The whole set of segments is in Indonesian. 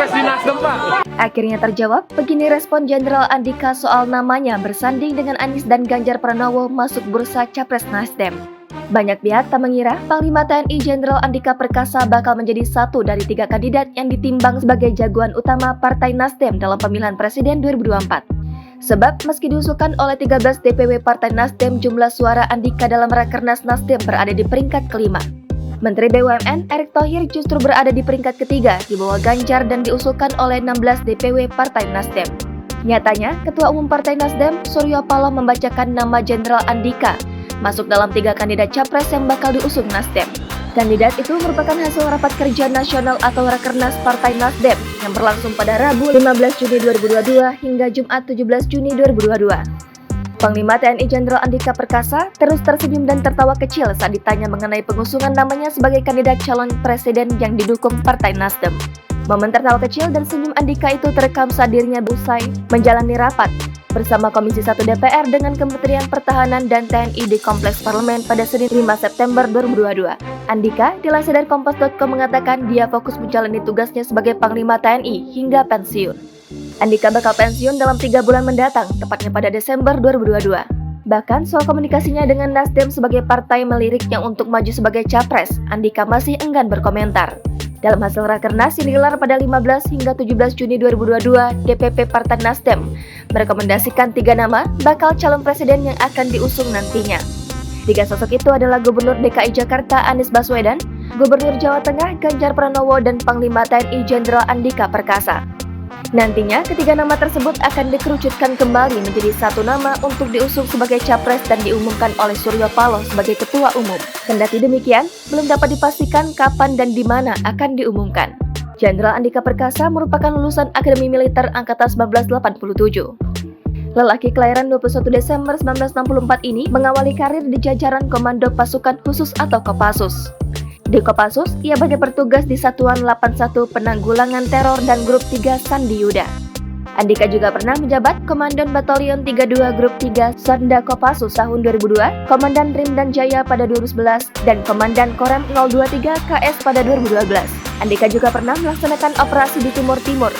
capres di Nasdem, Pak. Akhirnya terjawab, begini respon Jenderal Andika soal namanya bersanding dengan Anies dan Ganjar Pranowo masuk bursa capres Nasdem. Banyak pihak tak mengira Panglima TNI Jenderal Andika Perkasa bakal menjadi satu dari 3 kandidat yang ditimbang sebagai jagoan utama Partai Nasdem dalam pemilihan presiden 2024. Sebab meski diusulkan oleh 13 DPW Partai Nasdem, jumlah suara Andika dalam Rakernas Nasdem berada di peringkat kelima. Menteri BUMN Erick Thohir justru berada di peringkat ketiga di bawah Ganjar dan diusulkan oleh 16 DPW Partai Nasdem. Nyatanya, Ketua Umum Partai Nasdem, Suryo Paloh membacakan nama Jenderal Andika masuk dalam 3 kandidat capres yang bakal diusung Nasdem. Kandidat itu merupakan hasil rapat kerja nasional atau Rakernas Partai Nasdem yang berlangsung pada Rabu 15 Juni 2022 hingga Jumat 17 Juni 2022. Panglima TNI Jenderal Andika Perkasa terus tersenyum dan tertawa kecil saat ditanya mengenai pengusungan namanya sebagai kandidat calon presiden yang didukung Partai Nasdem. Momen tertawa kecil dan senyum Andika itu terekam saat dirinya usai menjalani rapat bersama Komisi 1 DPR dengan Kementerian Pertahanan dan TNI di Kompleks Parlemen pada Senin 5 September 2022. Andika dilansir dari Kompas.com mengatakan dia fokus menjalani tugasnya sebagai Panglima TNI hingga pensiun. Andika bakal pensiun dalam 3 bulan mendatang, tepatnya pada Desember 2022. Bahkan soal komunikasinya dengan Nasdem sebagai partai meliriknya untuk maju sebagai capres, Andika masih enggan berkomentar. Dalam hasil Rakernas yang digelar pada 15 hingga 17 Juni 2022, DPP Partai Nasdem merekomendasikan 3 nama bakal calon presiden yang akan diusung nantinya. 3 sosok itu adalah Gubernur DKI Jakarta Anies Baswedan, Gubernur Jawa Tengah Ganjar Pranowo, dan Panglima TNI Jenderal Andika Perkasa. Nantinya, ketiga nama tersebut akan dikerucutkan kembali menjadi satu nama untuk diusung sebagai capres dan diumumkan oleh Suryo Paloh sebagai ketua umum. Kendati demikian, belum dapat dipastikan kapan dan di mana akan diumumkan. Jenderal Andika Perkasa merupakan lulusan Akademi Militer Angkatan 1987. Lelaki kelahiran 21 Desember 1964 ini mengawali karir di jajaran Komando Pasukan Khusus atau Kopassus. Di Kopassus, ia bertugas di Satuan 81 Penanggulangan Teror dan Grup 3 Sandi Yuda. Andika juga pernah menjabat Komandan Batalion 32 Grup 3 Sanda Kopassus tahun 2002, Komandan Rim dan Jaya pada 2011, dan Komandan Korem 023 KS pada 2012. Andika juga pernah melaksanakan operasi di Timur Timur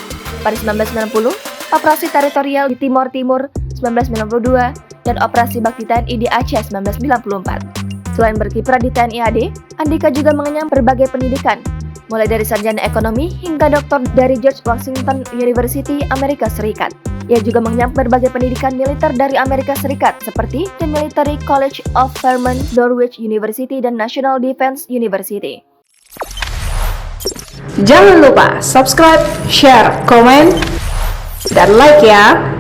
pada 1990, operasi teritorial di Timur Timur 1992, dan operasi bakti TNI di Aceh 1994. Selain berkiprah di TNI AD, Andika juga mengenyam berbagai pendidikan, mulai dari sarjana ekonomi hingga doktor dari George Washington University, Amerika Serikat. Ia juga mengenyam berbagai pendidikan militer dari Amerika Serikat, seperti The Military College of Vermont, Norwich University, dan National Defense University. Jangan lupa subscribe, share, komen, dan like ya!